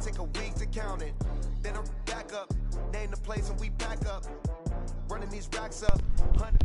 It take a week to count it. Then I'm back up, name the place and we back up. Running these racks up, 100.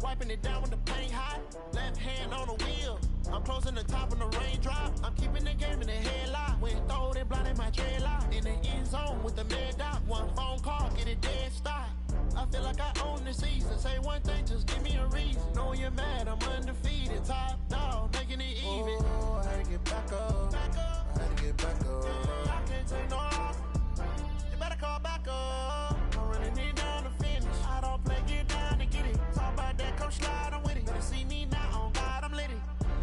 Wiping it down when the paint hot. Left hand on the wheel. I'm closing the top on the raindrop. I'm keeping the game in the headlock. Went throwed and blinded my dreadlock. In the end zone with the mad dot. One phone call, get it dead stop. I feel like I own the season. Say one thing, just give me a reason. Knowing you're mad, I'm undefeated. Top dog, making it even. Oh, I had to get back up. I had to get back up. I can't take no loss. You better call back up. I'm running it down to finish. I don't play, get down and get it. Talk about that, come slide, I'm with it. Better see me now, on God, I'm lit it.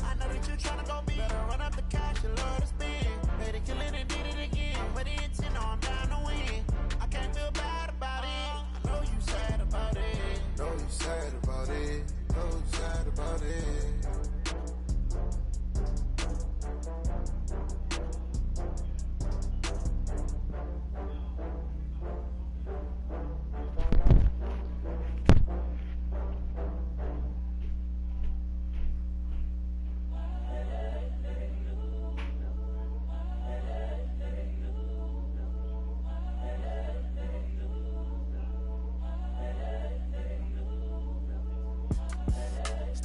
I know that you tryna go big. Better run up the cash, you love to spend. Made it, kill it, and did it again. But the intent, no, I'm down to win. I can't feel bad about it. I know you sad about it. Know you sad about it. Know you sad about it.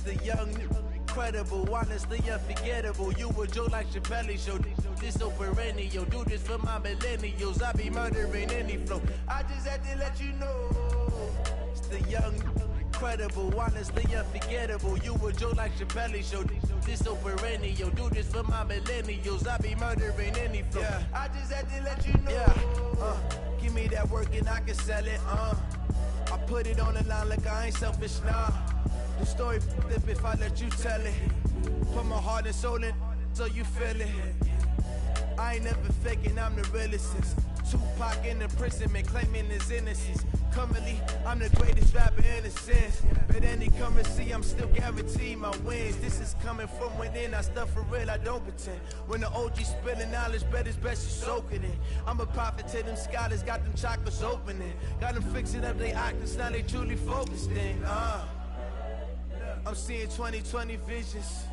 The young, incredible, honestly unforgettable. You a joke like Chappelle Show. This so perennial. Do this for my millennials. I be murdering any flow. I just had to let you know. It's the young, incredible, honestly unforgettable. You a joke like Chappelle Show. This so perennial. Do this for my millennials. I be murdering any flow. Yeah. I just had to let you know. Yeah. Give me that work and I can sell it. I put it on the line like I ain't selfish, nah. The story flip if I let you tell it. Put my heart and soul in so you feel it. I ain't never faking, I'm the realest. Tupac in imprisonment, claiming his innocence. Currently, I'm the greatest rapper in a sense. But any come and see, I'm still guaranteed my wins. This is coming from within, I stuff for real, I don't pretend. When the OG spilling knowledge, bet it's best you soak it in. I'm a prophet to them scholars, got them chakras opening. Got them fixing up their octaves, now they truly focused in. I'm seeing 2020 visions.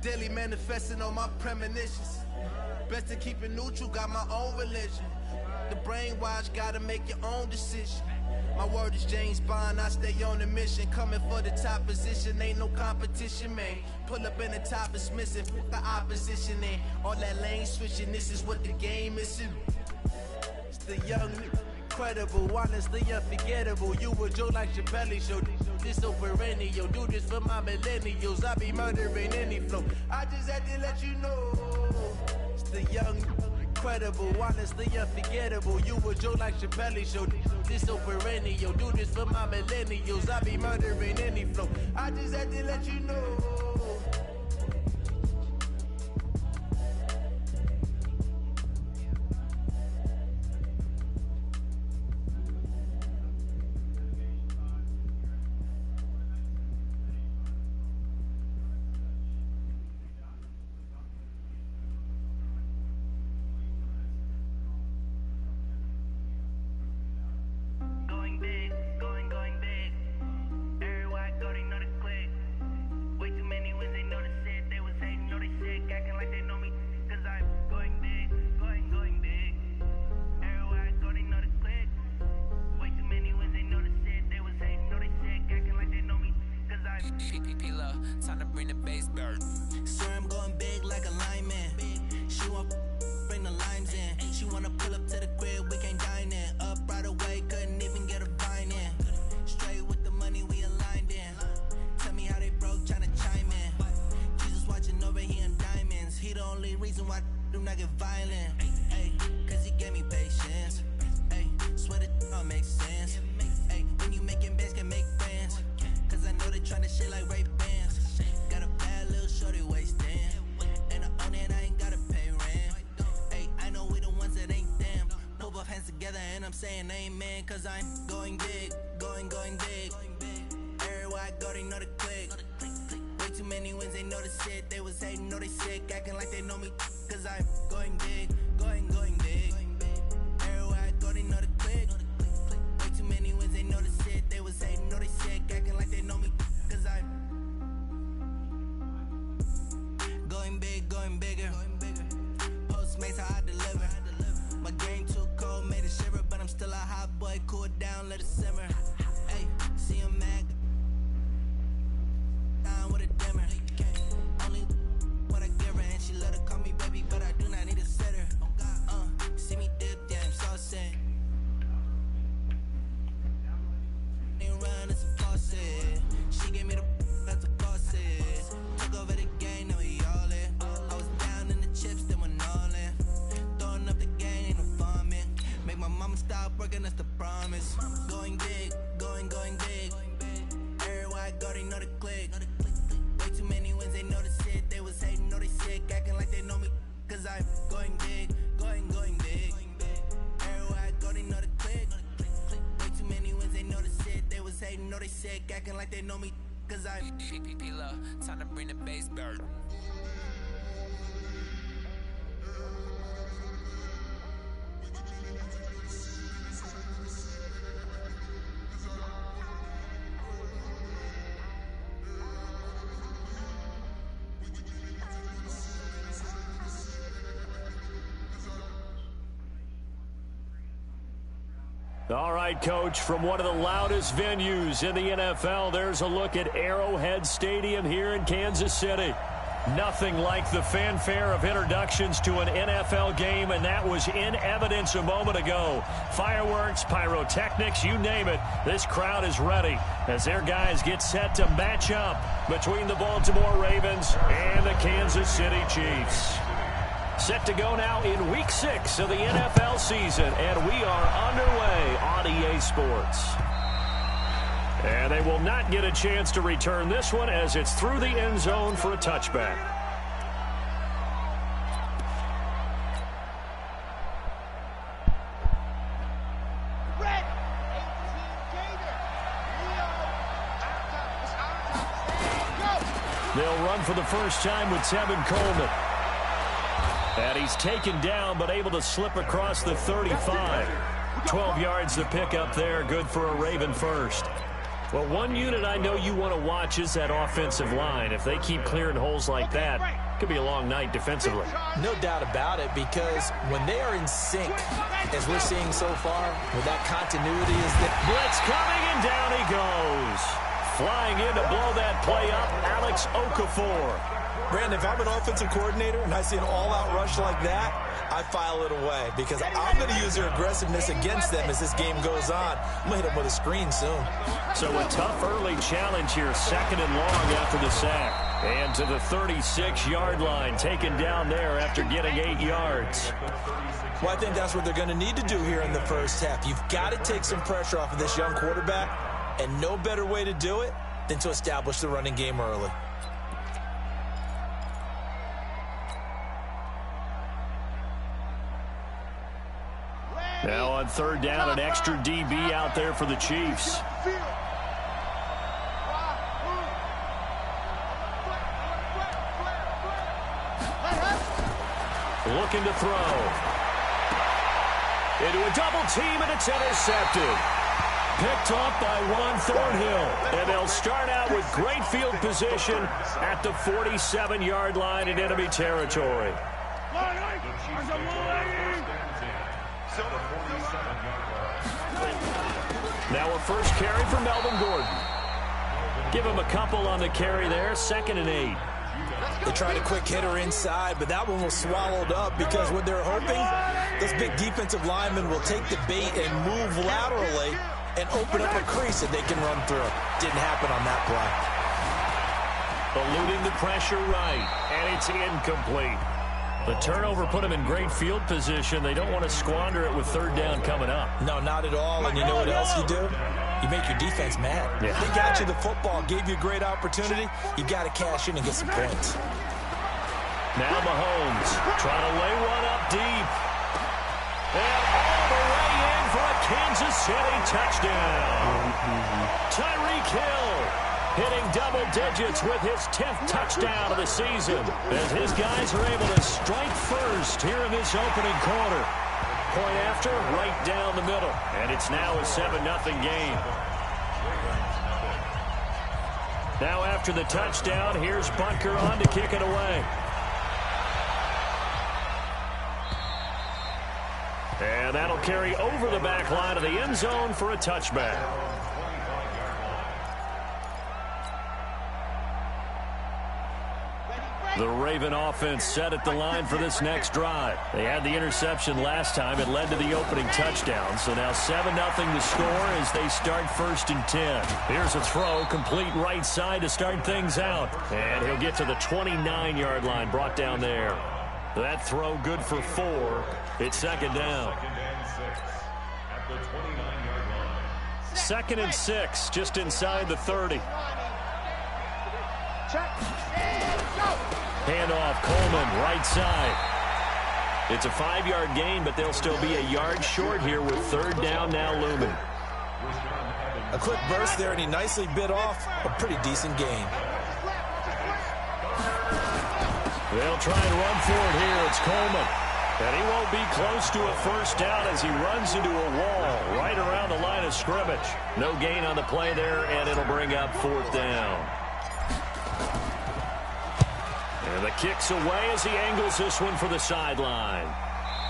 Daily manifesting on my premonitions. Best to keep it neutral, got my own religion. The brainwash, gotta make your own decision. My word is James Bond, I stay on a mission. Coming for the top position, ain't no competition, man. Pull up in the top is missing, put the opposition in. All that lane switching, this is what the game is. It's the young, incredible, honestly unforgettable. You a joke like Chappelle Show. This so perennial. Do this for my millennials. I be murdering any flow. I just had to let you know. It's the young, incredible, honestly unforgettable. You a joke like Chappelle Show. This so perennial. Do this for my millennials. I be murdering any flow. I just had to let you know. Time to bring the bass bird. Sir, I'm going big like a lineman. She want bring the limes in. She wanna pull up to the crib, we can't dine in. Up right away, couldn't even get a vine in. Straight with the money we aligned in. Tell me how they broke, tryna chime in. Jesus watching over here in diamonds. He the only reason why do not get violent. Ay, cause he gave me patience. Ay, swear that all makes sense. Ay, when you making bands can make friends. Cause I know they tryna shit like Ray I'm saying amen, cause I'm going big, going big. Everywhere I go, they know the click. Way too many wins, they know the shit. They was hating, know they sick, acting like they know me, cause I'm going big, going big. Everywhere I go, they know the click. Way too many wins, they know the shit. They was hating, know they sick, acting like they know me, cause I'm going big, going bigger. Postmates how I deliver. My game too cold, made it shiver, but I'm still a hot boy. Cool it down, let it simmer. Hey, see him mad. Down with a dimmer. Only what I give her, and she let her call me baby, but I do not need a sitter. See me dip, yeah, I'm so sick. Ain't run, it's a faucet. She gave me the that's a faucet. Took over the game, now we all in. I was down in the chips, then went all in. Throwing up the game, ain't no fun, man. Make my mama stop working, that's the promise. Going big, going big. Everywhere I go, they know the click. Way too many wins, they know the shit. They was hating, know they sick, acting like they know me, cause I'm going big, going big. Everywhere I go, they know the click. Way too many wins, they know the shit. They was hating, know they sick, acting like they know me, cause I'm P-P-P-Love, time to bring the bass bird. All right, Coach, from one of the loudest venues in the NFL, there's a look at Arrowhead Stadium here in Kansas City. Nothing like the fanfare of introductions to an NFL game, and that was in evidence a moment ago. Fireworks, pyrotechnics, you name it, this crowd is ready as their guys get set to match up between the Baltimore Ravens and the Kansas City Chiefs. Set to go now in Week 6 of the NFL season, and we are underway on EA Sports. And they will not get a chance to return this one as it's through the end zone for a touchback. They'll run for the first time with Tevin Coleman. And he's taken down, but able to slip across the 35. 12 yards to pick up there. Good for a Raven first. Well, one unit I know you want to watch is that offensive line. If they keep clearing holes like that, it could be a long night defensively. No doubt about it, because when they are in sync, as we're seeing so far, with that continuity is that blitz coming, and down he goes. Flying in to blow that play up, Alex Okafor. Brandon, if I'm an offensive coordinator and I see an all-out rush like that, I file it away because I'm going to use their aggressiveness against them as this game goes on. I'm going to hit them with a screen soon. So a tough early challenge here, 2nd and long after the sack. And to the 36-yard line, taken down there after getting 8 yards. Well, I think that's what they're going to need to do here in the first half. You've got to take some pressure off of this young quarterback, and no better way to do it than to establish the running game early. Now on 3rd down, an extra DB out there for the Chiefs. Looking to throw. Into a double team, and it's intercepted. Picked off by Juan Thornhill. And they'll start out with great field position at the 47-yard line in enemy territory. Now a first carry for Melvin Gordon. Give him a couple on the carry there, 2nd and 8. They tried a quick hitter inside, but that one was swallowed up because what they're hoping, those big defensive linemen will take the bait and move laterally and open up a crease that they can run through. Didn't happen on that play. Eluding the pressure right, and it's incomplete. The turnover put them in great field position. They don't want to squander it with 3rd down coming up. No, not at all. And you know what else you do? You make your defense mad. Yeah. They got you the football, gave you a great opportunity. You got to cash in and get some points. Now Mahomes trying to lay one up deep. And all the way in for a Kansas City touchdown. Tyreek Hill hitting double digits with his 10th touchdown of the season as his guys are able to strike first here in this opening quarter. Point after, right down the middle. And it's now a 7-0 game. Now after the touchdown, here's Bunker on to kick it away. And that'll carry over the back line of the end zone for a touchback. The Raven offense set at the line for this next drive. They had the interception last time. It led to the opening touchdown. So now 7-0 the score as they start 1st and 10. Here's a throw, complete right side to start things out. And he'll get to the 29-yard line, brought down there. That throw good for 4. It's 2nd down. 2nd and 6, just inside the 30. Handoff, Coleman, right side. It's a 5-yard gain, but they'll still be a yard short here with 3rd down now looming. A quick burst there, and he nicely bit off a pretty decent gain. They'll try and run for it here. It's Coleman. And he won't be close to a 1st down as he runs into a wall right around the line of scrimmage. No gain on the play there, and it'll bring up 4th down. And the kick's away as he angles this one for the sideline.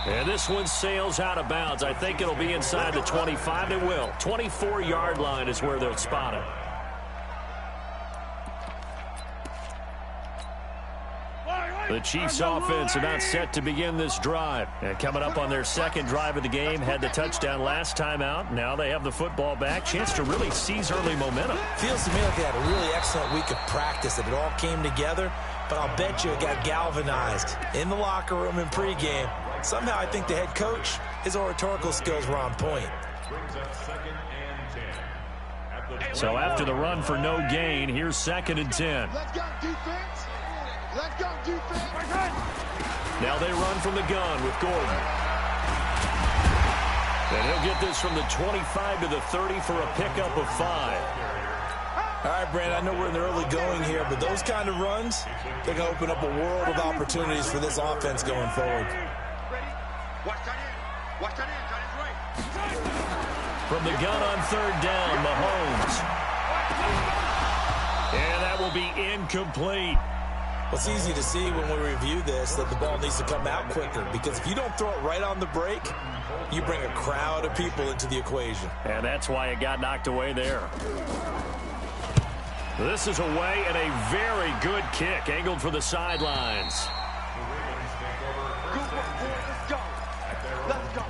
And this one sails out of bounds. I think it'll be inside the 25. It will. 24-yard line is where they'll spot it. The Chiefs offense about set to begin this drive. And coming up on their 2nd drive of the game, had the touchdown last time out. Now they have the football back. Chance to really seize early momentum. Feels to me like they had a really excellent week of practice, that it all came together. But I'll bet you it got galvanized in the locker room in pregame. Somehow I think the head coach, his oratorical skills were on point. So after the run for no gain, here's 2nd and 10. Let's go, defense. Let's go, defense. Now they run from the gun with Gordon. And he'll get this from the 25 to the 30 for a pickup of 5. All right, Brandon, I know we're in the early going here, but those kind of runs, they're going to open up a world of opportunities for this offense going forward. From the gun on 3rd down, Mahomes. And that will be incomplete. Well, it's easy to see when we review this that the ball needs to come out quicker, because if you don't throw it right on the break, you bring a crowd of people into the equation. And that's why it got knocked away there. This is away and a very good kick, angled for the sidelines. Let's go. Let's go.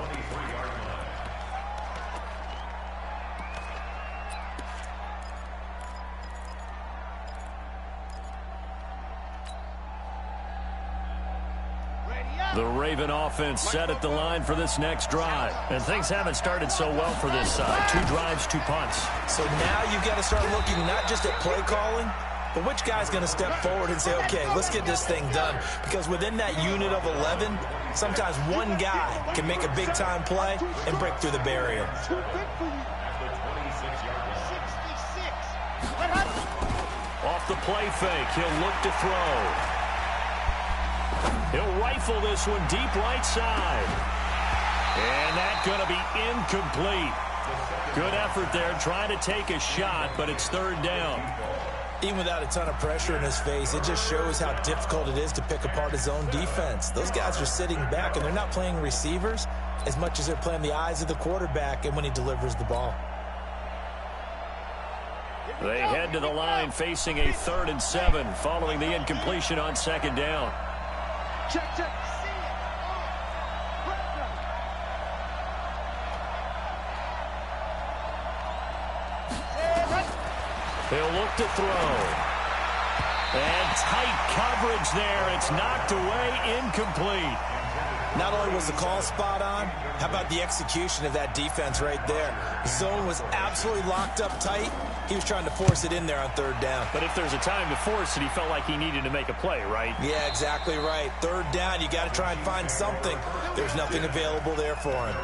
The Raven offense set at the line for this next drive. And things haven't started so well for this side. 2 drives, 2 punts. So now you've got to start looking not just at play calling, but which guy's going to step forward and say, okay, let's get this thing done. Because within that unit of 11, sometimes one guy can make a big-time play and break through the barrier. Off the play fake, he'll look to throw. He'll rifle this one deep right side. And that's going to be incomplete. Good effort there, trying to take a shot, but it's 3rd down. Even without a ton of pressure in his face, it just shows how difficult it is to pick apart his own defense. Those guys are sitting back, and they're not playing receivers as much as they're playing the eyes of the quarterback and when he delivers the ball. They head to the line facing a 3rd and 7 following the incompletion on 2nd down. Check, check. He'll look to throw. And tight coverage there. It's knocked away, incomplete. Not only was the call spot on, how about the execution of that defense right there? The zone was absolutely locked up tight. He was trying to force it in there on 3rd down. But if there's a time to force it, he felt like he needed to make a play, right? Yeah, exactly right. 3rd down, you got to try and find something. There's nothing available there for him.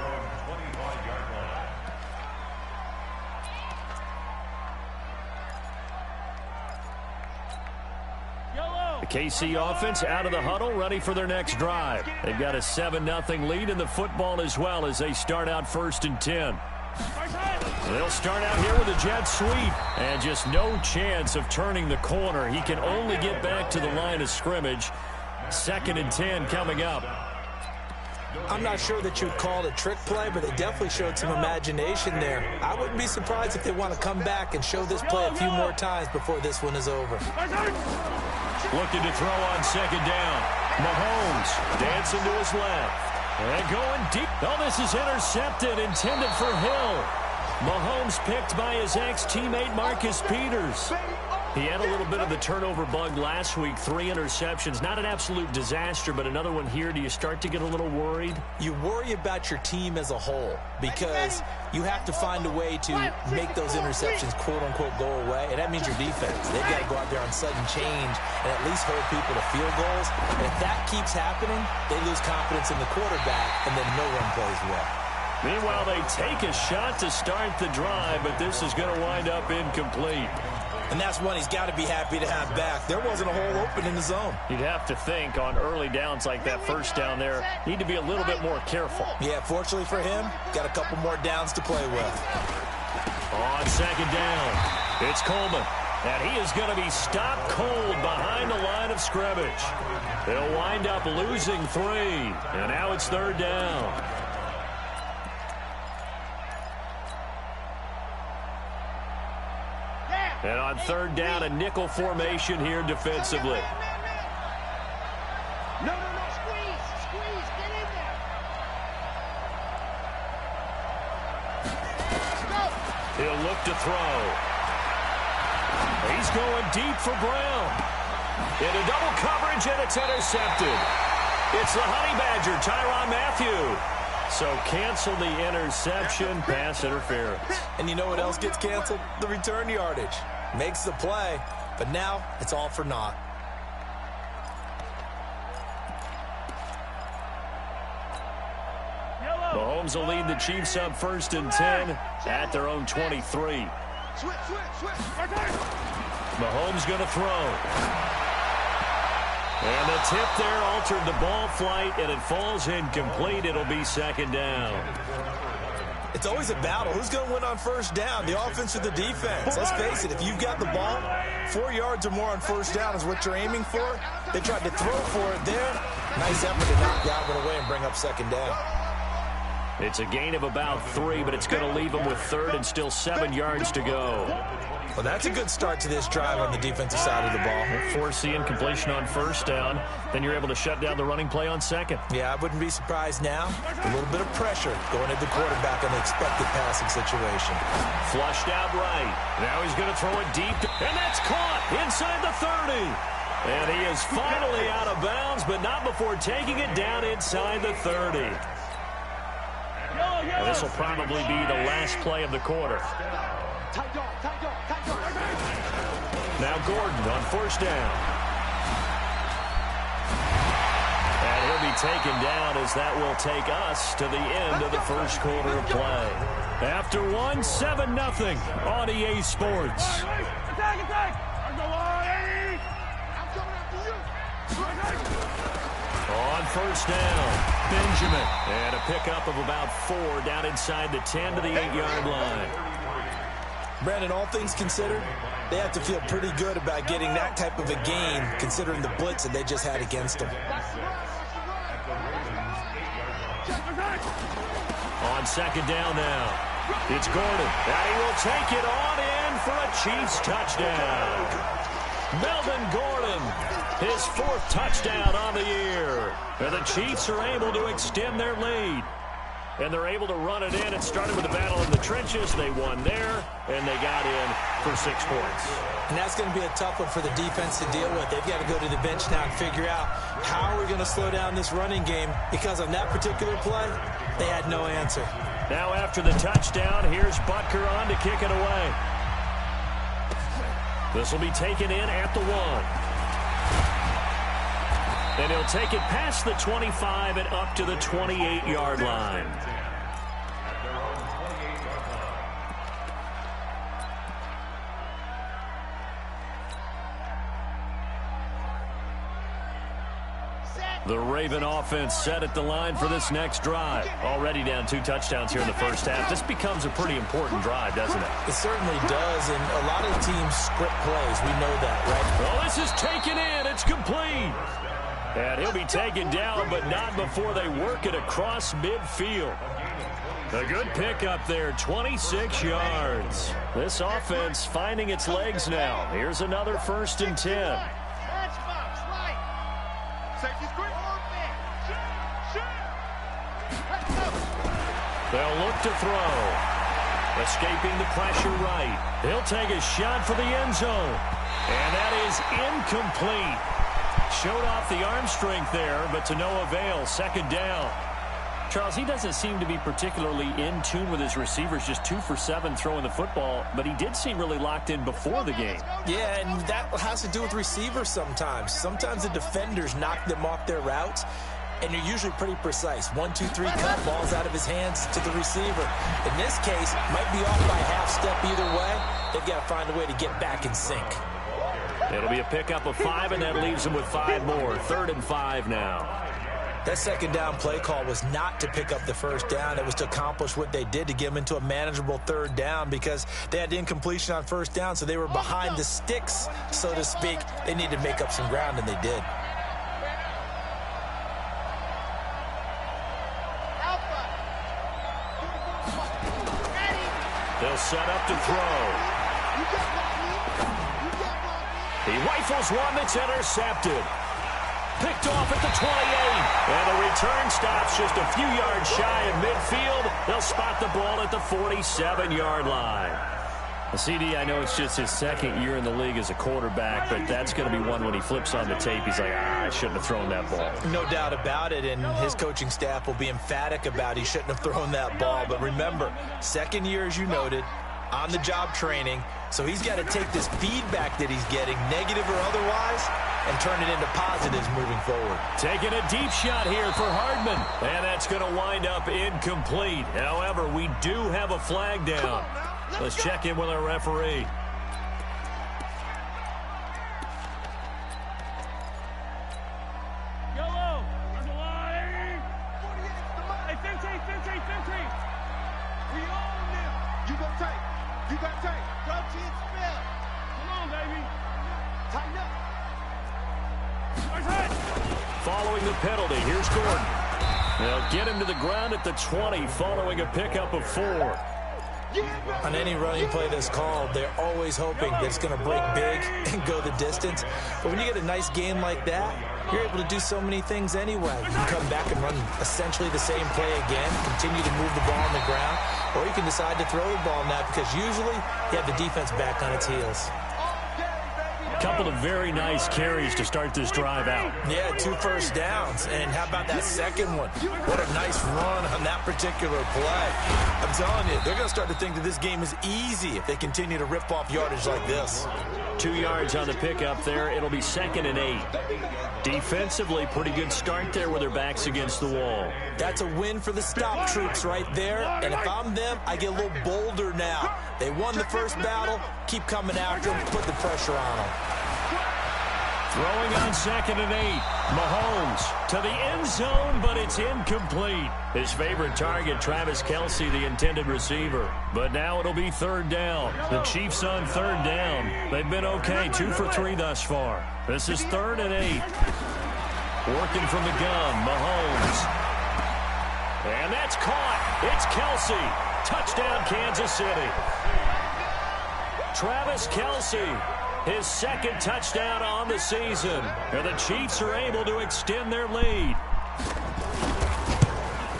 The KC offense out of the huddle, ready for their next drive. They've got a 7-0 lead in the football as well as they start out 1st and 10. They'll start out here with a jet sweep and just no chance of turning the corner. He can only get back to the line of scrimmage. 2nd and 10 coming up. I'm not sure that you'd call it a trick play, but they definitely showed some imagination there. I wouldn't be surprised if they want to come back and show this play a few more times before this one is over. Looking to throw on 2nd down. Mahomes dancing to his left. And going deep. Oh, this is intercepted, intended for Hill. Mahomes picked by his ex-teammate Marcus Peters. He had a little bit of the turnover bug last week, 3 interceptions. Not an absolute disaster, but another one here. Do you start to get a little worried? You worry about your team as a whole because you have to find a way to make those interceptions, quote-unquote, go away, and that means your defense. They've got to go out there on sudden change and at least hold people to field goals. And if that keeps happening, they lose confidence in the quarterback, and then no one plays well. Meanwhile, they take a shot to start the drive, but this is going to wind up incomplete. And that's one he's got to be happy to have back. There wasn't a hole open in the zone. You'd have to think on early downs like that first down there, need to be a little bit more careful. Yeah, fortunately for him, got a couple more downs to play with. On 2nd down, it's Coleman. And he is going to be stopped cold behind the line of scrimmage. They'll wind up losing 3. And now it's 3rd down. And on 3rd down, a nickel formation here defensively. No, squeeze, get in there. He'll look to throw. He's going deep for Brown. Into double coverage, and it's intercepted. It's the Honey Badger, Tyrann Mathieu. So cancel the interception, pass interference. And you know what else gets canceled? The return yardage. Makes the play, but now it's all for naught. Mahomes will lead the Chiefs up 1st and 10 at their own 23. Mahomes going to throw. And the tip there altered the ball flight, and it falls incomplete. It'll be 2nd down. It's always a battle. Who's going to win on 1st down, the offense or the defense? Let's face it, if you've got the ball, 4 yards or more on 1st down is what you're aiming for. They tried to throw for it there. Nice effort to knock Galvin away and bring up 2nd down. It's a gain of about 3, but it's going to leave them with 3rd and still 7 yards to go. Well, that's a good start to this drive on the defensive side of the ball. Force the incompletion on 1st down. Then you're able to shut down the running play on 2nd. Yeah, I wouldn't be surprised now. A little bit of pressure going at the quarterback on the expected passing situation. Flushed out right. Now he's going to throw it deep. And that's caught inside the 30. And he is finally out of bounds, but not before taking it down inside the 30. And this will probably be the last play of the quarter. Now Gordon on 1st down. And he'll be taken down as that will take us to the end of the 1st quarter of play. After 1, 7-0 on EA Sports. On 1st down, Benjamin. And a pickup of about 4 down inside the 10 to the 8-yard line. Brandon, all things considered, they have to feel pretty good about getting that type of a gain considering the blitz that they just had against them. On 2nd down now, it's Gordon. And he will take it on in for a Chiefs touchdown. Melvin Gordon, his 4th touchdown on the year. And the Chiefs are able to extend their lead. And they're able to run it in. It started with a battle in the trenches. They won there, and they got in for 6 points. And that's going to be a tough one for the defense to deal with. They've got to go to the bench now and figure out how are we going to slow down this running game, because on that particular play, they had no answer. Now after the touchdown, here's Butker on to kick it away. This will be taken in at the 1. And he'll take it past the 25 and up to the 28-yard line. The Raven offense set at the line for this next drive. Already down 2 touchdowns here in the first half. This becomes a pretty important drive, doesn't it? It certainly does, and a lot of teams script plays. We know that, right? Well, this is taken in. It's complete. And he'll be taken down, but not before they work it across midfield. A good pickup there, 26 yards. This offense finding its legs now. Here's another 1st and 10. They'll look to throw. Escaping the pressure right. He'll take a shot for the end zone. And that is incomplete. Showed off the arm strength there, but to no avail. 2nd down. Charles, he doesn't seem to be particularly in tune with his receivers, just 2 for 7 throwing the football, but he did seem really locked in before the game. Yeah, and that has to do with receivers sometimes. Sometimes the defenders knock them off their routes, and they're usually pretty precise. 1, 2, 3, cut balls out of his hands to the receiver. In this case, might be off by a half step either way. They've got to find a way to get back in sync. It'll be a pickup of 5, and that leaves them with 5 more. 3rd and 5 now. That 2nd down play call was not to pick up the 1st down. It was to accomplish what they did, to get them into a manageable 3rd down, because they had incompletion on 1st down, so they were behind the sticks, so to speak. They needed to make up some ground, and they did. They'll set up to throw. He rifles one that's intercepted. Picked off at the 28. And the return stops just a few yards shy of midfield. They'll spot the ball at the 47-yard line. CD, I know it's just his 2nd year in the league as a quarterback, but that's going to be one when he flips on the tape. He's like, I shouldn't have thrown that ball. No doubt about it, and his coaching staff will be emphatic about he shouldn't have thrown that ball. But remember, 2nd year, as you noted, on-the-job training, so he's got to take this feedback that he's getting, negative or otherwise, and turn it into positives moving forward. Taking a deep shot here for Hardman, and that's going to wind up incomplete. However, we do have a flag down. Let's check in with our referee. Yellow on the line. 48, 15. We own them. You got tape. Coach, it's Phil. Come on, baby. Tighten up. Following the penalty, here's Gordon. They'll get him to the ground at the 20 following a pickup of 4. On any running play that's called, they're always hoping that it's going to break big and go the distance. But when you get a nice game like that, you're able to do so many things anyway. You can come back and run essentially the same play again, continue to move the ball on the ground, or you can decide to throw the ball now because usually you have the defense back on its heels. Couple of very nice carries to start this drive out. Yeah, 2 first downs. And how about that second one? What a nice run on that particular play. I'm telling you, they're going to start to think that this game is easy if they continue to rip off yardage like this. 2 yards on the pickup there. It'll be 2nd and 8. Defensively, pretty good start there with their backs against the wall. That's a win for the stop troops right there. And if I'm them, I get a little bolder now. They won the first battle. Keep coming after them. Put the pressure on them. Throwing on 2nd and 8. Mahomes to the end zone, but it's incomplete. His favorite target, Travis Kelce, the intended receiver. But now it'll be 3rd down. The Chiefs on 3rd down. They've been okay, 2 for 3 thus far. This is 3rd and 8. Working from the gun, Mahomes. And that's caught. It's Kelce. Touchdown, Kansas City. Travis Kelce. His 2nd touchdown on the season. And the Chiefs are able to extend their lead.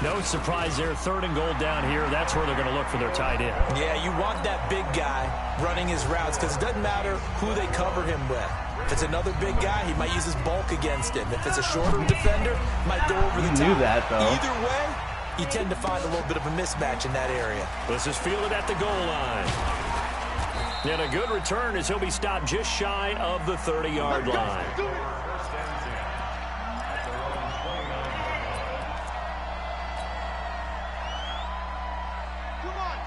No surprise there. 3rd and goal down here. That's where they're going to look for their tight end. Yeah, you want that big guy running his routes because it doesn't matter who they cover him with. If it's another big guy, he might use his bulk against him. If it's a shorter defender, he might go over the top. You knew that, though. Either way, you tend to find a little bit of a mismatch in that area. This is fielded at the goal line. And a good return as he'll be stopped just shy of the 30-yard line.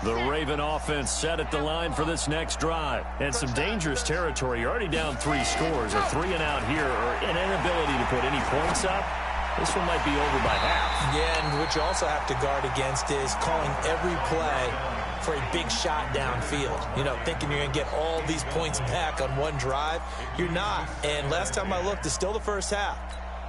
The Raven offense set at the line for this next drive. And some dangerous territory. You're already down 3 scores. A 3 and out here, or an inability to put any points up. this one might be over by half. Yeah, and what you also have to guard against is calling every play for a big shot downfield. You know, thinking you're going to get all these points back on one drive. You're not. And last time I looked, it's still the first half.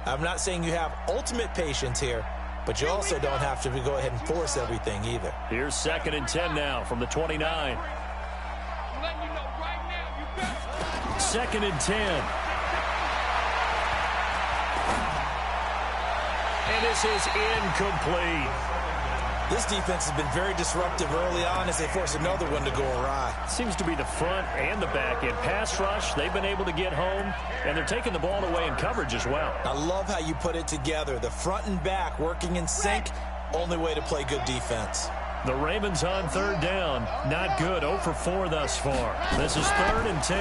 I'm not saying you have ultimate patience here, but you also don't have to go ahead and force everything either. Here's 2nd and 10 now from the 29. 2nd and 10. And this is incomplete. This defense has been very disruptive early on as they force another one to go awry. Seems to be the front and the back end. Pass rush, they've been able to get home, and they're taking the ball away in coverage as well. I love how you put it together. The front and back working in sync, only way to play good defense. The Ravens on 3rd down. Not good. 0 for 4 thus far. This is 3rd and 10.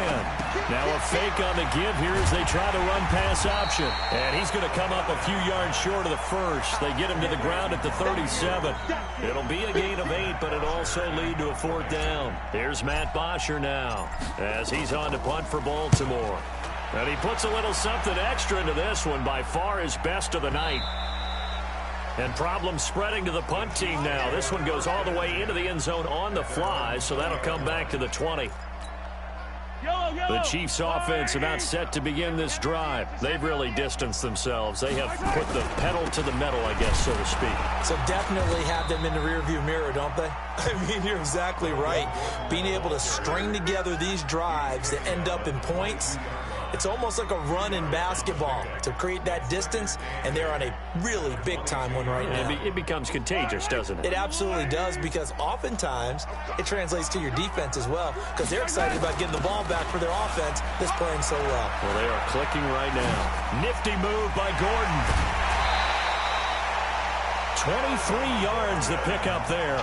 Now a fake on the give here as they try to run pass option. And he's going to come up a few yards short of the first. They get him to the ground at the 37. It'll be a gain of 8, but it'll also lead to a 4th down. Here's Matt Bosher now as he's on to punt for Baltimore. And he puts a little something extra into this one, by far his best of the night. And problems spreading to the punt team now. This one goes all the way into the end zone on the fly, so that'll come back to the 20. The Chiefs offense about set to begin this drive. They've really distanced themselves. They have put the pedal to the metal, I guess, so to speak. So definitely have them in the rearview mirror, don't they? I mean, you're exactly right. Being able to string together these drives that end up in points, it's almost like a run in basketball to create that distance, and they're on a really big-time one right now. It becomes contagious, doesn't it? It absolutely does, because oftentimes it translates to your defense as well, because they're excited about getting the ball back for their offense that's playing so well. Well, they are clicking right now. Nifty move by Gordon. 23 yards the pickup there.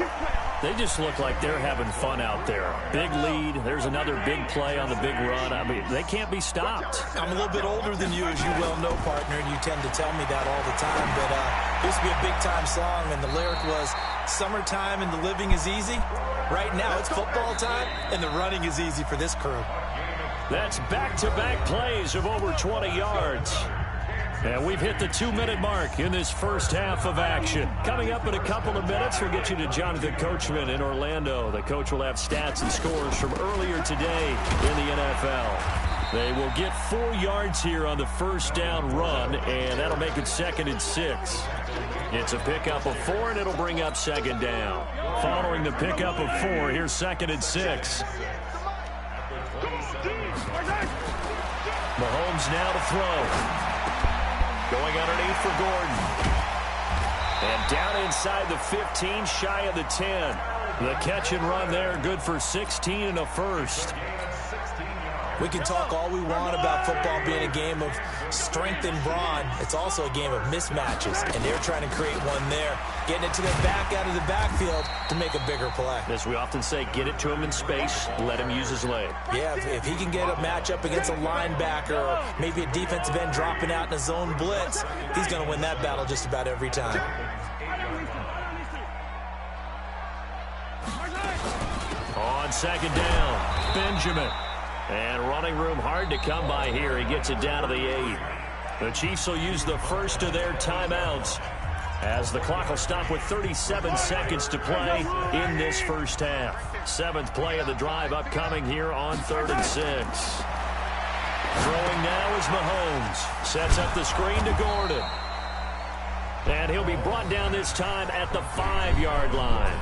They just look like they're having fun out there. Big lead. There's another big play on the big run. I mean, they can't be stopped. I'm a little bit older than you, as you well know, partner, and you tend to tell me that all the time. But it used to be a big-time song, and the lyric was, "Summertime and the living is easy." Right now, it's football time, and the running is easy for this crew. That's back-to-back plays of over 20 yards. And we've hit the 2-minute mark in this first half of action. Coming up in a couple of minutes, we'll get you to Jonathan Coachman in Orlando. The coach will have stats and scores from earlier today in the NFL. They will get 4 yards here on the first down run, and that'll make it 2nd and 6. It's a pickup of 4, and it'll bring up 2nd down. Following the pickup of 4, here's 2nd and 6. Mahomes now to throw. Going underneath for Gordon. And down inside the 15, shy of the 10. The catch and run there, good for 16 and a first. We can talk all we want about football being a game of strength and brawn. It's also a game of mismatches, and they're trying to create one there, getting it to the back out of the backfield to make a bigger play. As we often say, get it to him in space, let him use his leg. Yeah, if he can get a matchup against a linebacker or maybe a defensive end dropping out in a zone blitz, he's going to win that battle just about every time. On 2nd down, Benjamin. And running room hard to come by here. He gets it down to the 8. The Chiefs will use the first of their timeouts as the clock will stop with 37 seconds to play in this first half. 7th play of the drive upcoming here on 3rd and 6. Throwing now is Mahomes. Sets up the screen to Gordon. And he'll be brought down this time at the 5-yard line.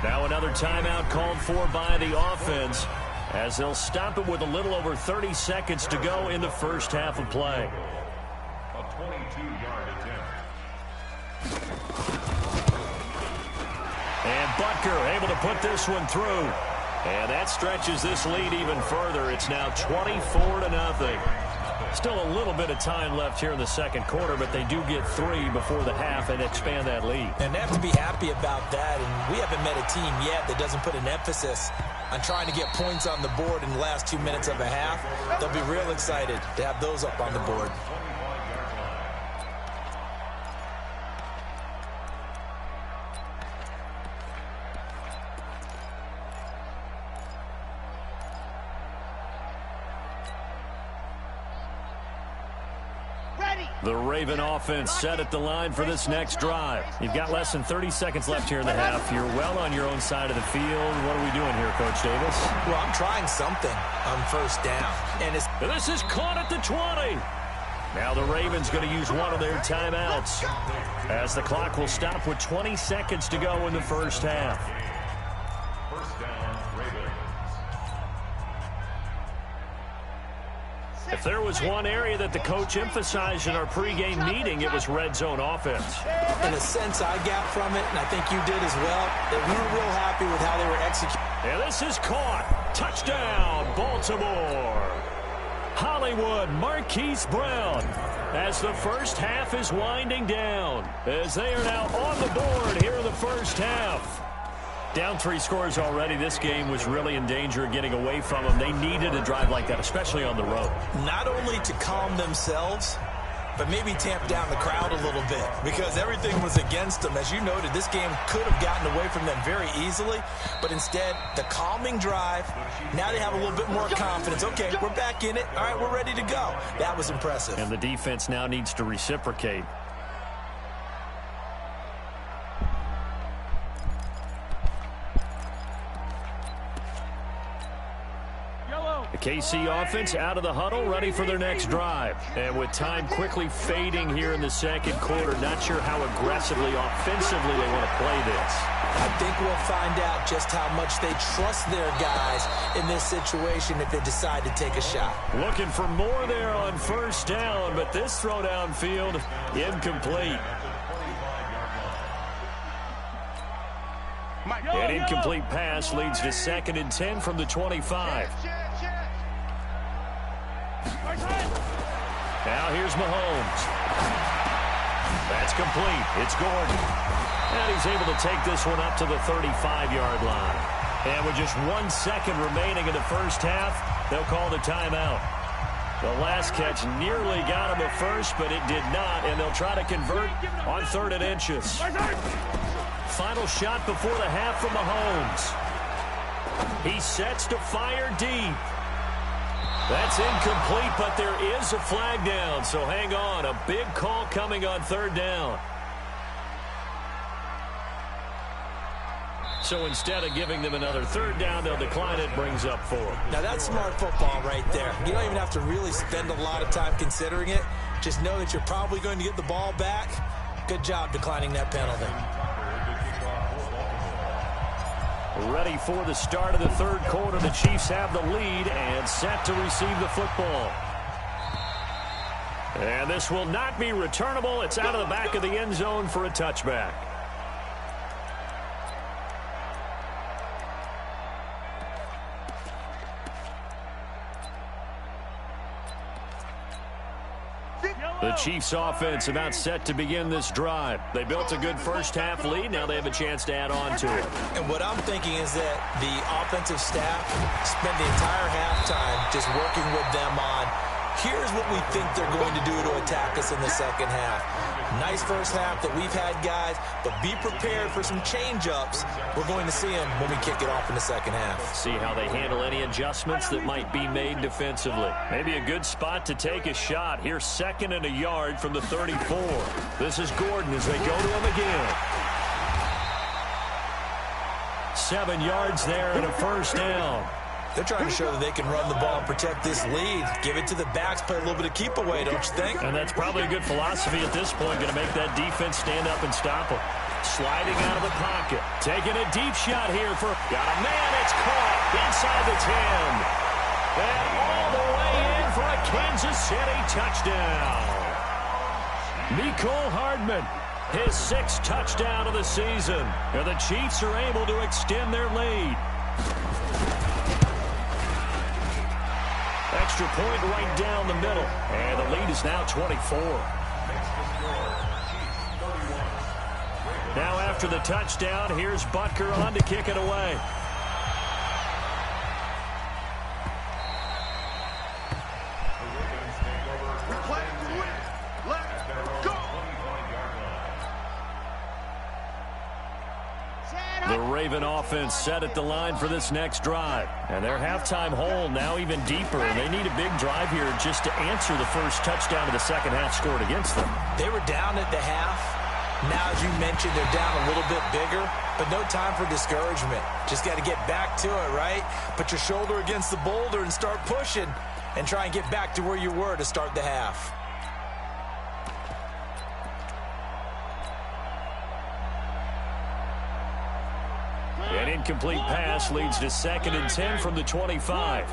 Now another timeout called for by the offense, as they'll stop it with a little over 30 seconds to go in the first half of play. A 22-yard attempt. And Butker able to put this one through. And that stretches this lead even further. It's now 24-0. Still a little bit of time left here in the second quarter, but they do get 3 before the half and expand that lead. And they have to be happy about that. And we haven't met a team yet that doesn't put an emphasis on trying to get points on the board in the last 2 minutes of a half. They'll be real excited to have those up on the board. Ready. The Raven offense set at the line for this next drive. You've got less than 30 seconds left here in the half. You're well on your own side of the field. What are we doing here, Coach Davis? Well, I'm trying something on first down. And this is caught at the 20. Now the Ravens going to use one of their timeouts, as the clock will stop with 20 seconds to go in the first half. First down, Ravens. If there was one area that the coach emphasized in our pregame meeting, it was red zone offense. In a sense, I got from it, and I think you did as well, that we were real happy with how they were executing. And this is caught. Touchdown, Baltimore. Hollywood Marquise Brown, as the first half is winding down, as they are now on the board here in the first half. Down 3 scores already. This game was really in danger of getting away from them. They needed a drive like that, especially on the road. Not only to calm themselves, but maybe tamp down the crowd a little bit, because everything was against them. As you noted, this game could have gotten away from them very easily, but instead, the calming drive, now they have a little bit more confidence. Okay, we're back in it. All right, we're ready to go. That was impressive. And the defense now needs to reciprocate. The KC offense out of the huddle, ready for their next drive. And with time quickly fading here in the second quarter, not sure how aggressively, offensively they want to play this. I think we'll find out just how much they trust their guys in this situation if they decide to take a shot. Looking for more there on first down, but this throw downfield, incomplete. An incomplete pass leads to 2nd and 10 from the 25. Now here's Mahomes. That's complete. It's Gordon. And he's able to take this one up to the 35-yard line. And with just 1 second remaining in the first half, they'll call the timeout. The last catch nearly got him a first, but it did not, and they'll try to convert on 3rd and inches. Final shot before the half from Mahomes. He sets to fire deep. That's incomplete, but there is a flag down, so hang on. A big call coming on 3rd down. So instead of giving them another 3rd down, they'll decline it, brings up 4. Now that's smart football right there. You don't even have to really spend a lot of time considering it. Just know that you're probably going to get the ball back. Good job declining that penalty. Ready for the start of the 3rd quarter. The Chiefs have the lead and set to receive the football. And this will not be returnable. It's out of the back of the end zone for a touchback. The Chiefs offense about set to begin this drive. They built a good first half lead. Now they have a chance to add on to it. And what I'm thinking is that the offensive staff spent the entire halftime just working with them on, here's what we think they're going to do to attack us in the second half. Nice first half that we've had, guys, but be prepared for some change-ups. We're going to see them when we kick it off in the second half. See how they handle any adjustments that might be made defensively. Maybe a good spot to take a shot. Here's 2nd and a yard from the 34. This is Gordon as they go to him again. 7 yards there and a first down. They're trying to show that they can run the ball and protect this lead. Give it to the backs, play a little bit of keep away, don't you think? And that's probably a good philosophy at this point. Going to make that defense stand up and stop them. Sliding out of the pocket. Taking a deep shot here for... Got a man. It's caught inside the 10. And all the way in for a Kansas City touchdown. Mecole Hardman, his 6th touchdown of the season. And the Chiefs are able to extend their lead. Extra point right down the middle. And the lead is now 24. Now after the touchdown, here's Butker on to kick it away. The Raven offense set at the line for this next drive. And their halftime hole now even deeper. And they need a big drive here just to answer the first touchdown of the second half scored against them. They were down at the half. Now, as you mentioned, they're down a little bit bigger, but no time for discouragement. Just got to get back to it, right? Put your shoulder against the boulder and start pushing and try and get back to where you were to start the half. An incomplete pass leads to 2nd and 10 from the 25.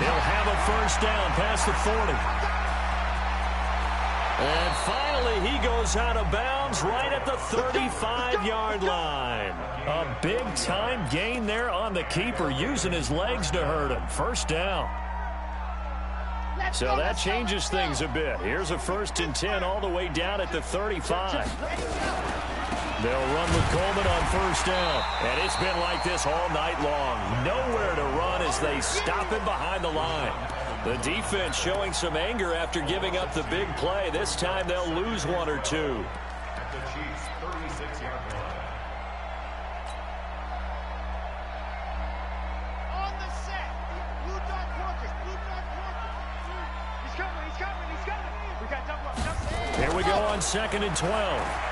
They'll have a first down past the 40. And finally, he goes out of bounds right at the 35-yard line. A big-time gain there on the keeper, using his legs to hurt him. First down. So that changes things a bit. Here's a 1st and 10 all the way down at the 35. They'll run with Coleman on first down. And it's been like this all night long. Nowhere to run as they stop him behind the line. The defense showing some anger after giving up the big play. This time they'll lose 1 or 2. At the Chiefs' 36-yard line. On the set. Blue dot working. Blue dot working. He's coming. We got double up. Here we go on 2nd and 12.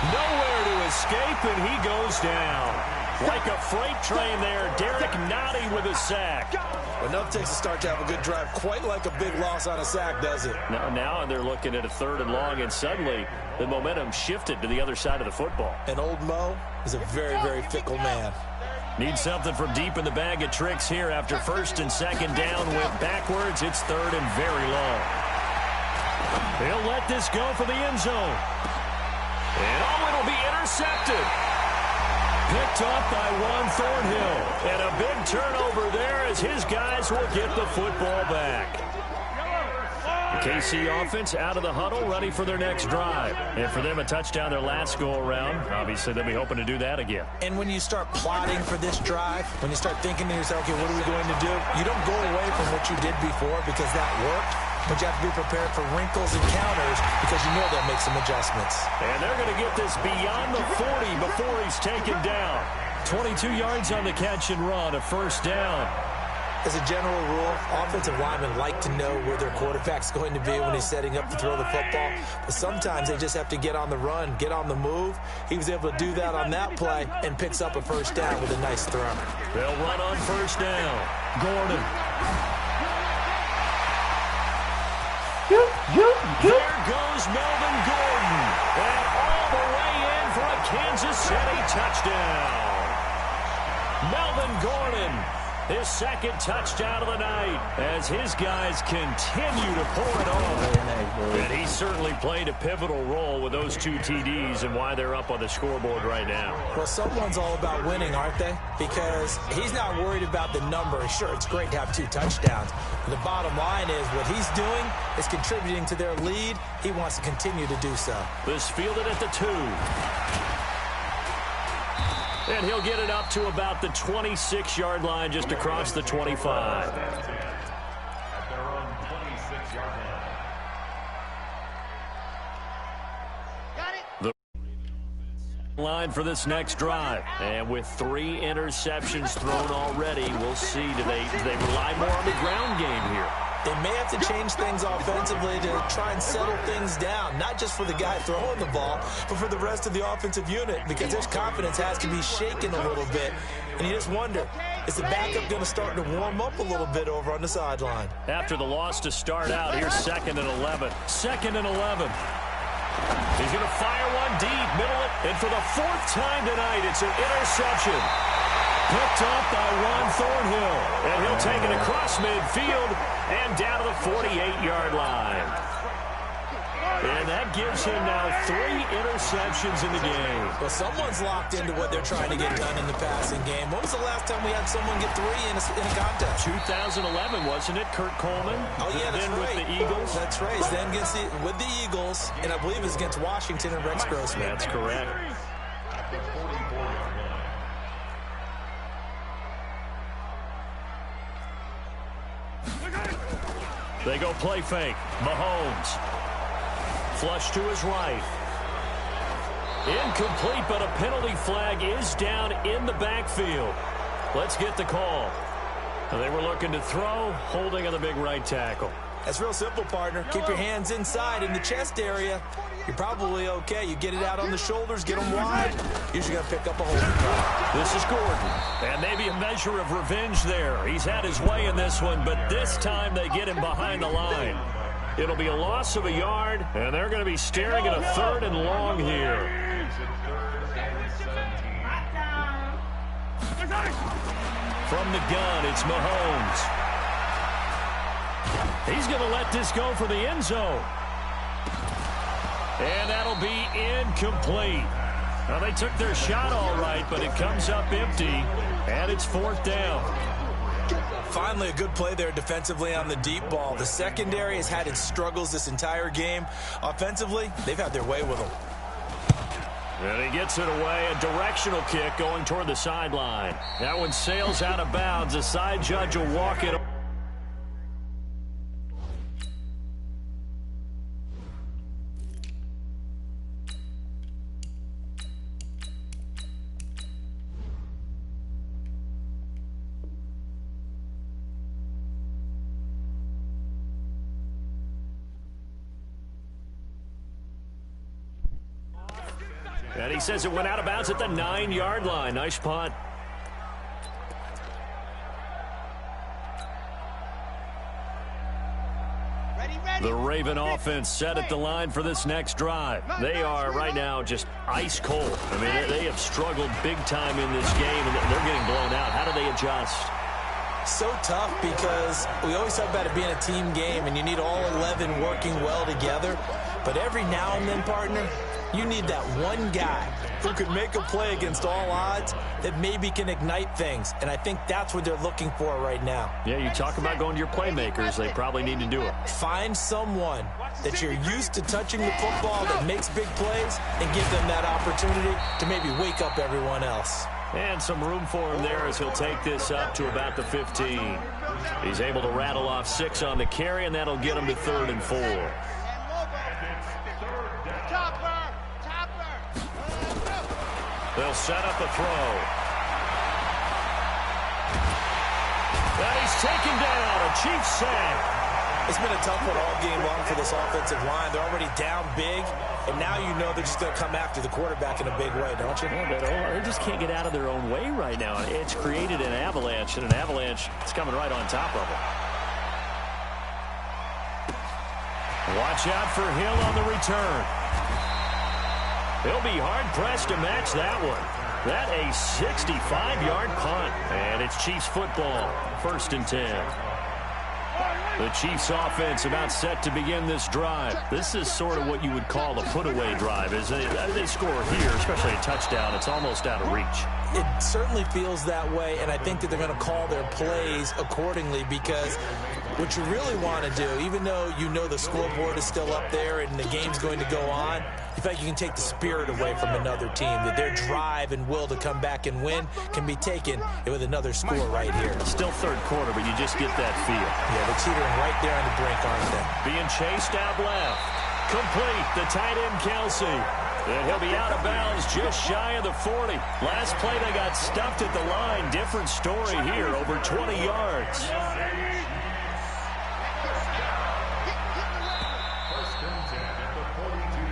Nowhere to escape, and he goes down. Like a freight train there, Derek Nottie with a sack. Enough takes a start to have a good drive. Quite like a big loss on a sack, does it? Now they're looking at a 3rd and long, and suddenly the momentum shifted to the other side of the football. And old Mo is a very, very fickle man. Need something from deep in the bag of tricks here after 1st and 2nd down. Went backwards. It's 3rd and very long. He'll let this go for the end zone. And it'll be intercepted. Picked off by Juan Thornhill. And a big turnover there as his guys will get the football back. The KC offense out of the huddle, ready for their next drive. And for them, a touchdown their last go-around. Obviously, they'll be hoping to do that again. And when you start plotting for this drive, when you start thinking to yourself, okay, what are we going to do? You don't go away from what you did before because that worked. But you have to be prepared for wrinkles and counters because you know they'll make some adjustments. And they're going to get this beyond the 40 before he's taken down. 22 yards on the catch and run, a first down. As a general rule, offensive linemen like to know where their quarterback's going to be when he's setting up to throw the football. But sometimes they just have to get on the run, get on the move. He was able to do that on that play and picks up a first down with a nice throw. They'll run on first down. Gordon. There goes Melvin Gordon. And all the way in for a Kansas City touchdown. Melvin Gordon, his 2nd touchdown of the night as his guys continue to pour it on. And he certainly played a pivotal role with those 2 TDs and why they're up on the scoreboard right now. Well, someone's all about winning, aren't they? Because he's not worried about the number. Sure, it's great to have 2 touchdowns. But the bottom line is what he's doing is contributing to their lead. He wants to continue to do so. This fielded at the 2. And he'll get it up to about the 26-yard line, just across the 25. At their own 26-yard line. The line for this next drive. And with 3 interceptions thrown already, we'll see. Do they rely more on the ground game here? They may have to change things offensively to try and settle things down, not just for the guy throwing the ball, but for the rest of the offensive unit, because their confidence has to be shaken a little bit. And you just wonder, is the backup going to start to warm up a little bit over on the sideline? After the loss to start out, here's 2nd and 11. 2nd and 11. He's going to fire one deep, middle it, and for the 4th time tonight, it's an interception. Picked off by Juan Thornhill, and he'll take it across midfield and down to the 48-yard line. And that gives him now 3 interceptions in the game. Well, someone's locked into what they're trying to get done in the passing game. When was the last time we had someone get 3 in a contest? 2011, wasn't it? Kurt Coleman? Oh, yeah, that's then right. With the Eagles? That's right. Then with the Eagles, and I believe it was against Washington and Rex Grossman. That's correct. At the 44-yard line. They go play fake. Mahomes. Flush to his right. Incomplete, but a penalty flag is down in the backfield. Let's get the call. They were looking to throw, holding on the big right tackle. That's real simple, partner. Keep your hands inside in the chest area. You're probably okay. You get it out on the shoulders, get them wide. Usually going to pick up a holding call. This is Gordon. And maybe a measure of revenge there. He's had his way in this one, but this time they get him behind the line. It'll be a loss of a yard, and they're going to be staring at a 3rd and long here. From the gun, it's Mahomes. He's going to let this go for the end zone. And that'll be incomplete. Now, they took their shot all right, but it comes up empty, and it's 4th down. Finally, a good play there defensively on the deep ball. The secondary has had its struggles this entire game. Offensively, they've had their way with them. And he gets it away. A directional kick going toward the sideline. That one sails out of bounds. The side judge will walk it. And he says it went out of bounds at the 9-yard line. Nice punt. The Raven offense set at the line for this next drive. They are right now just ice cold. I mean, they have struggled big time in this game, and they're getting blown out. How do they adjust? So tough because we always talk about it being a team game, and you need all 11 working well together. But every now and then, partner, you need that one guy who could make a play against all odds that maybe can ignite things. And I think that's what they're looking for right now. Yeah, you talk about going to your playmakers. They probably need to do it. Find someone that you're used to touching the football that makes big plays and give them that opportunity to maybe wake up everyone else. And some room for him there as he'll take this up to about the 15. He's able to rattle off 6 on the carry, and that'll get him to 3rd and 4. They'll set up a throw. And he's taken down. A Chiefs sack. It's been a tough one all game long for this offensive line. They're already down big, and now you know they're just going to come after the quarterback in a big way, don't you? They just can't get out of their own way right now. It's created an avalanche, and an avalanche is coming right on top of them. Watch out for Hill on the return. They'll be hard-pressed to match that one. That a 65-yard punt. And it's Chiefs football. 1st and 10. The Chiefs offense about set to begin this drive. This is sort of what you would call a put-away drive. As they score here, especially a touchdown, it's almost out of reach. It certainly feels that way, and I think that they're going to call their plays accordingly because what you really want to do, even though you know the scoreboard is still up there and the game's going to go on, in fact, you can take the spirit away from another team, that their drive and will to come back and win can be taken with another score right here. Still 3rd quarter, but you just get that feel. Yeah, they're teetering right there on the brink, aren't they? Being chased out left. Complete. The tight end, Kelsey. And he'll be out of bounds just shy of the 40. Last play, they got stuffed at the line. Different story here, over 20 yards.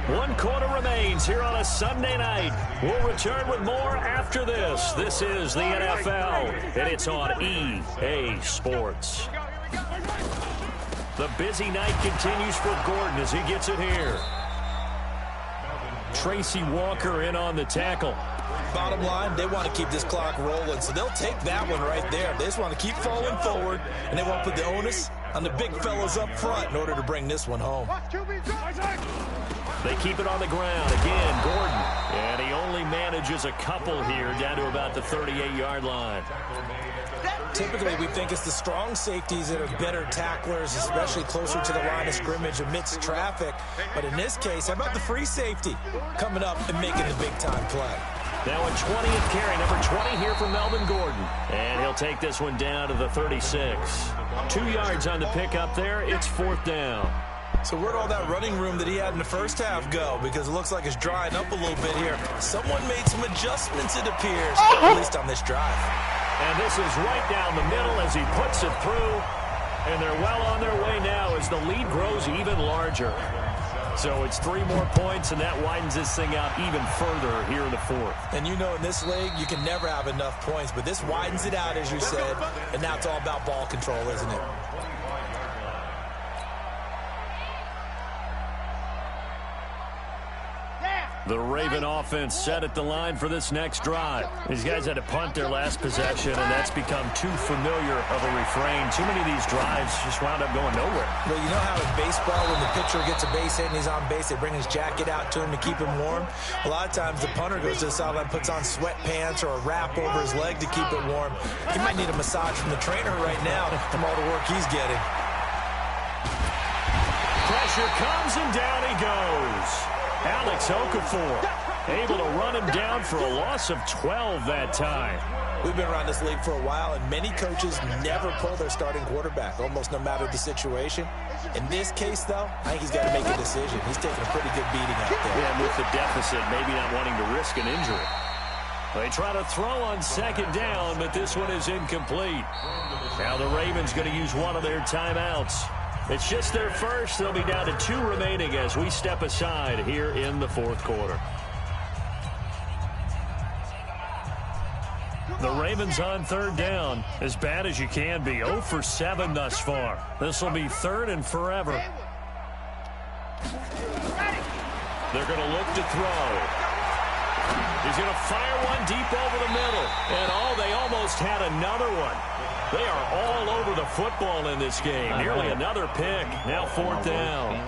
1 quarter remains here on a Sunday night. We'll return with more after this. This is the NFL, and it's on EA Sports. The busy night continues for Gordon as he gets it here. Tracy Walker in on the tackle. Bottom line, they want to keep this clock rolling, so they'll take that one right there. They just want to keep falling forward, and they want to put the onus on the big fellas up front in order to bring this one home. They keep it on the ground. Again, Gordon. And he only manages a couple here down to about the 38-yard line. Typically, we think it's the strong safeties that are better tacklers, especially closer to the line of scrimmage amidst traffic. But in this case, how about the free safety coming up and making the big-time play? Now a 20th carry, number 20 here for Melvin Gordon. And he'll take this one down to the 36. 2 yards on the pickup there. It's 4th down. So where'd all that running room that he had in the first half go? Because it looks like it's drying up a little bit here. Someone made some adjustments, it appears, at least on this drive. And this is right down the middle as he puts it through. And they're well on their way now as the lead grows even larger. So it's 3 more points, and that widens this thing out even further here in the 4th. And you know in this league, you can never have enough points, but this widens it out, as you said, and now it's all about ball control, isn't it? The Raven offense set at the line for this next drive. These guys had to punt their last possession, and that's become too familiar of a refrain. Too many of these drives just wound up going nowhere. Well, you know how in baseball, when the pitcher gets a base hit and he's on base, they bring his jacket out to him to keep him warm? A lot of times the punter goes to the sideline, puts on sweatpants or a wrap over his leg to keep it warm. He might need a massage from the trainer right now from all the work he's getting. Pressure comes, and down he goes. Alex Okafor able to run him down for a loss of 12 that time. We've been around this league for a while, and many coaches never pull their starting quarterback, almost no matter the situation. In this case, though, I think he's got to make a decision. He's taking a pretty good beating out there. Yeah, and with the deficit, maybe not wanting to risk an injury. They try to throw on 2nd down, but this one is incomplete. Now the Ravens going to use one of their timeouts. It's just their first. They'll be down to 2 remaining as we step aside here in the 4th quarter. The Ravens on 3rd down. As bad as you can be. 0 for 7 thus far. This will be 3rd and forever. They're going to look to throw. He's going to fire one deep over the middle. And they almost had another one. They are all over the football in this game. Nearly another pick. Now 4th down.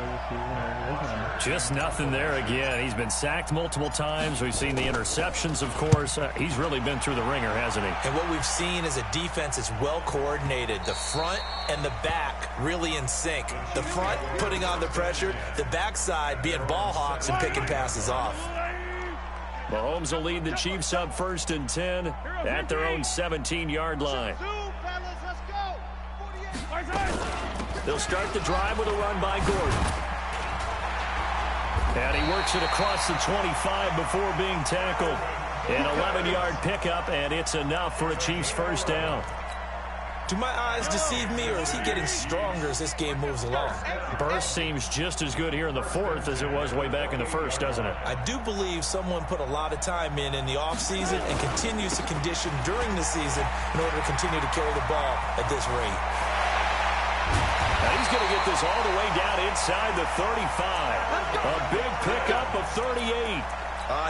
Just nothing there again. He's been sacked multiple times. We've seen the interceptions, of course. He's really been through the ringer, hasn't he? And what we've seen is a defense that's well coordinated. The front and the back really in sync. The front putting on the pressure. The backside being ball hawks and picking passes off. Mahomes will lead the Chiefs up 1st and 10 at their own 17-yard line. They'll start the drive with a run by Gordon. And he works it across the 25 before being tackled. An 11-yard pickup, and it's enough for a Chiefs 1st down. Do my eyes deceive me, or is he getting stronger as this game moves along? Burst seems just as good here in the 4th as it was way back in the 1st, doesn't it? I do believe someone put a lot of time in the offseason and continues to condition during the season in order to continue to carry the ball at this rate. Now he's going to get this all the way down inside the 35. A big pickup of 38.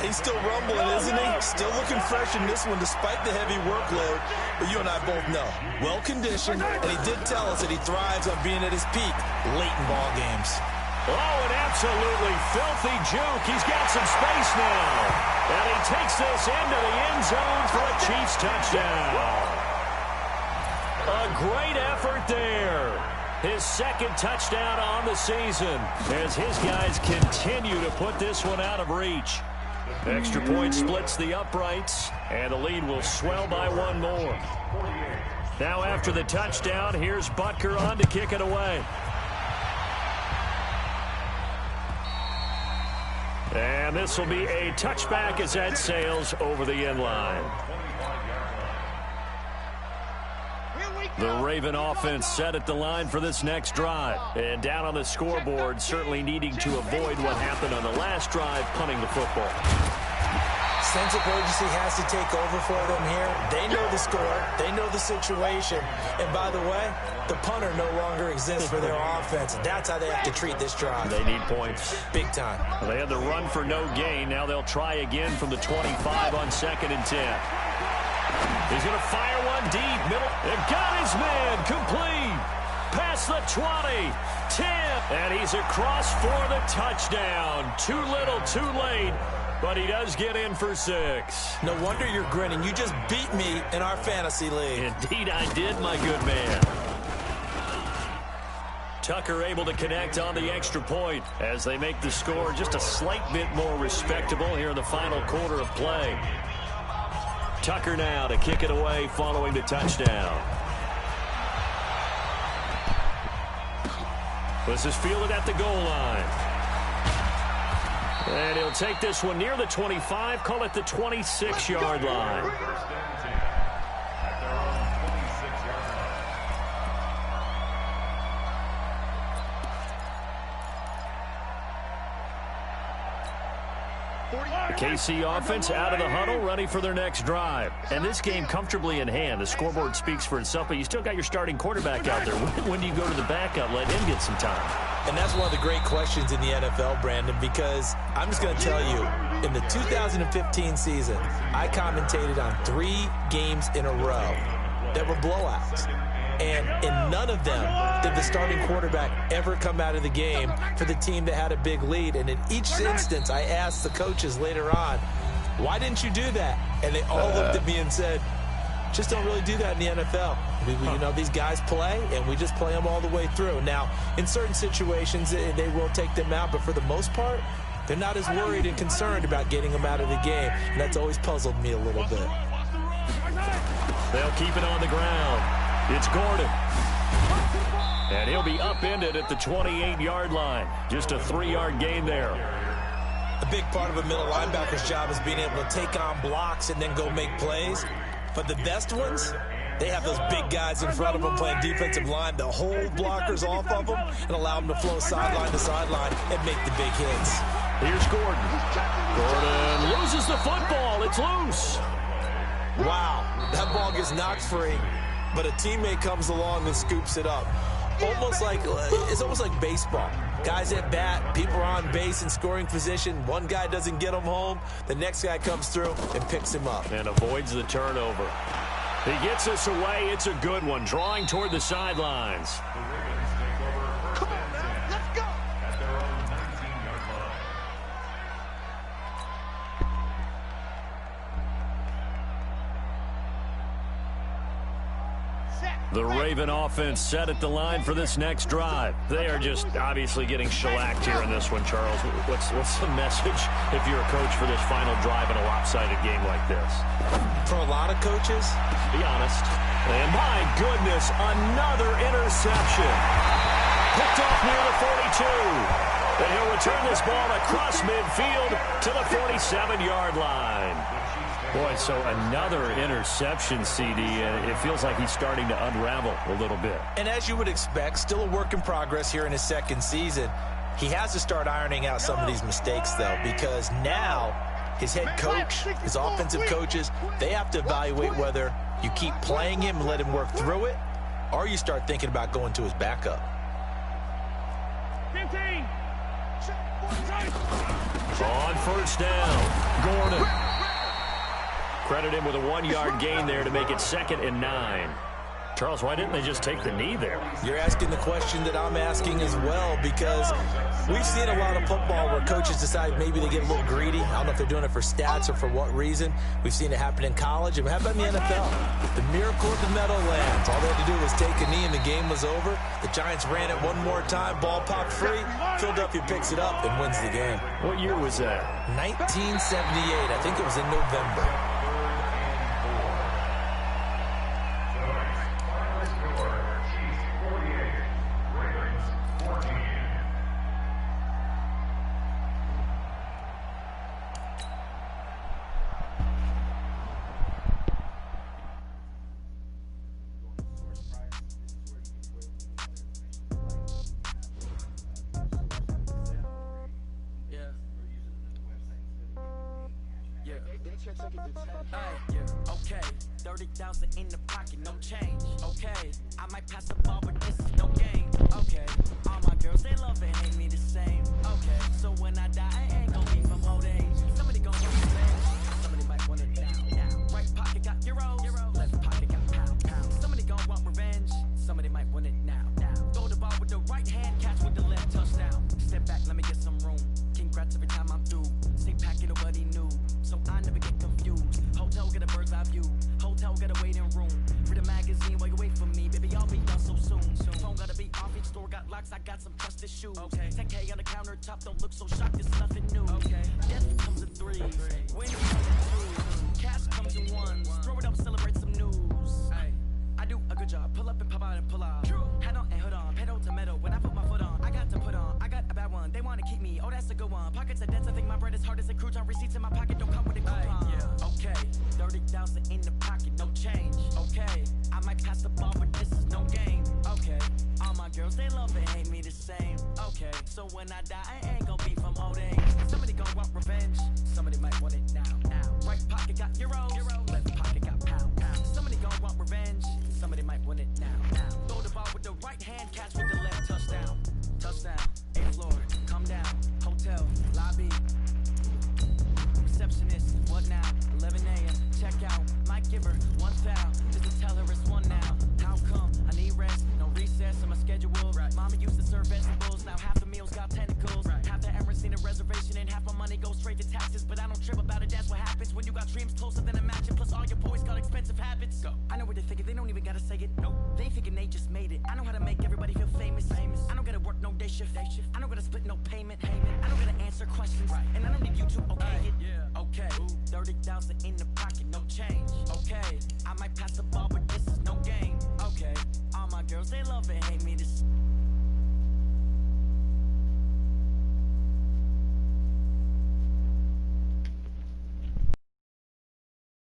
He's still rumbling, isn't he? Still looking fresh in this one despite the heavy workload. But you and I both know, well-conditioned, and he did tell us that he thrives on being at his peak late in ball games. Oh, an absolutely filthy juke. He's got some space now. And he takes this into the end zone for a Chiefs touchdown. A great effort there. His 2nd touchdown on the season as his guys continue to put this one out of reach. Extra point splits the uprights, and the lead will swell by 1 more. Now after the touchdown, here's Butker on to kick it away. And this will be a touchback as that sails over the end line. The Raven offense set at the line for this next drive. And down on the scoreboard, certainly needing to avoid what happened on the last drive, punting the football. Sense of urgency has to take over for them here. They know the score. They know the situation. And by the way, the punter no longer exists for their offense. That's how they have to treat this drive. They need points. Big time. Well, they had the run for no gain. Now they'll try again from the 25 on 2nd and 10. He's going to fire one deep. Middle. It got his man. Complete. Past the 20. 10. And he's across for the touchdown. Too little, too late. But he does get in for 6. No wonder you're grinning. You just beat me in our fantasy league. Indeed I did, my good man. Tucker able to connect on the extra point as they make the score just a slight bit more respectable here in the final quarter of play. Tucker now to kick it away following the touchdown. This is fielded at the goal line. And he'll take this one near the 25, call it the 26-yard line. The KC offense out of the huddle, ready for their next drive. And this game comfortably in hand. The scoreboard speaks for itself, but you still got your starting quarterback out there. When do you go to the backup, let him get some time? And that's one of the great questions in the NFL, Brandon, because I'm just going to tell you, in the 2015 season, I commentated on 3 games in a row that were blowouts. And in none of them did the starting quarterback ever come out of the game for the team that had a big lead. And in each instance, I asked the coaches later on, why didn't you do that? And they all looked at me and said, just don't really do that in the NFL. You know, these guys play, and we just play them all the way through. Now, in certain situations, they will take them out, but for the most part, they're not as worried and concerned about getting them out of the game. And that's always puzzled me a little bit. They'll keep it on the ground. It's Gordon. And he'll be upended at the 28-yard line. Just a 3-yard gain there. A big part of a middle linebacker's job is being able to take on blocks and then go make plays. But the best ones, they have those big guys in front of them playing defensive line to hold blockers off of them and allow them to flow sideline to sideline and make the big hits. Here's Gordon. Gordon loses the football. It's loose. Wow, that ball gets knocked free, but a teammate comes along and scoops it up. It's almost like baseball. Guys at bat, people are on base in scoring position. One guy doesn't get him home. The next guy comes through and picks him up. And avoids the turnover. He gets us away. It's a good one. Drawing toward the sidelines. Come on, man. Let's go. At their own 19-yard line. The Raven offense set at the line for this next drive. They are just obviously getting shellacked here in this one, Charles. What's the message if you're a coach for this final drive in a lopsided game like this? For a lot of coaches, be honest. And my goodness, another interception. Picked off near the 42. And he'll return this ball across midfield to the 47-yard line. Boy, so another interception, CD, and it feels like he's starting to unravel a little bit. And as you would expect, still a work in progress here in his second season. He has to start ironing out some of these mistakes, though, because now his head coach, his offensive coaches, they have to evaluate whether you keep playing him and let him work through it, or you start thinking about going to his backup. 15. On first down, Gordon. Credit him with a 1-yard gain there to make it 2nd and 9. Charles, why didn't they just take the knee there? You're asking the question that I'm asking as well, because we've seen a lot of football where coaches decide maybe they get a little greedy. I don't know if they're doing it for stats or for what reason. We've seen it happen in college. And how about in the NFL? The miracle of the Meadowlands. All they had to do was take a knee and the game was over. The Giants ran it one more time. Ball popped free. Philadelphia picks it up and wins the game. What year was that? 1978. I think it was in November. Okay, 30,000 in the pocket, no change. Okay, I might pass the ball, but this is no game. Okay, all my girls, they love and hate me the same. Okay, so when I die, I ain't gonna be from old age. Somebody gonna want revenge. Somebody might want it now. Right pocket got euro, left pocket got pound. Somebody gonna want revenge. Somebody might want it now. Throw the ball with the right hand, catch with the left, touchdown. Step back, let me get some room. Congrats every time I'm through. Same packet of what he knew, so I never get confused. Hotel get a bird's eye view. Hotel get a waiting room. Read a magazine while you wait for me, baby. I'll be done so soon. Phone gotta be off. Each store got locks. I got some trusted shoes. Okay. 10K on the countertop. Don't look so shocked. It's nothing new. Okay. Death comes in threes. When you come in twos. Cash comes in ones. girls, they love and hate me the same. Okay, so when I die, I ain't gon' be from old age. Somebody gon' want revenge. Somebody might want it now. Right pocket got euros. Left pocket got pound. Somebody gon' want revenge. Somebody might want it now. Throw the ball with the right hand, catch with the left. Touchdown. Touchdown. 8th floor. Come down. Hotel. Lobby. Receptionist. What now? 11 a.m. Check out. Might give her 1 foul. Just to tell her it's 1 now. How come? I need rest. No recess in my schedule. Right. Mama used to serve vegetables. Now half the meals got tentacles. Right. Half the errands seen a reservation and half my money goes straight to taxes. But I don't trip about it. That's what happens when you got dreams closer than a match. And plus all your boys got expensive habits. Go. I know what they're thinking. They don't even gotta say it. Nope. They ain't thinking they just made it. I know how to make everybody feel famous. I don't gotta work no day shift. I don't gotta split no payment. I don't gotta answer questions. Right. And I don't need you to okay it. Yeah. Okay. 30,000 in the pocket, no change. Okay. I might pass the ball, but this is no game. Okay. All my girls, they love and hate me. This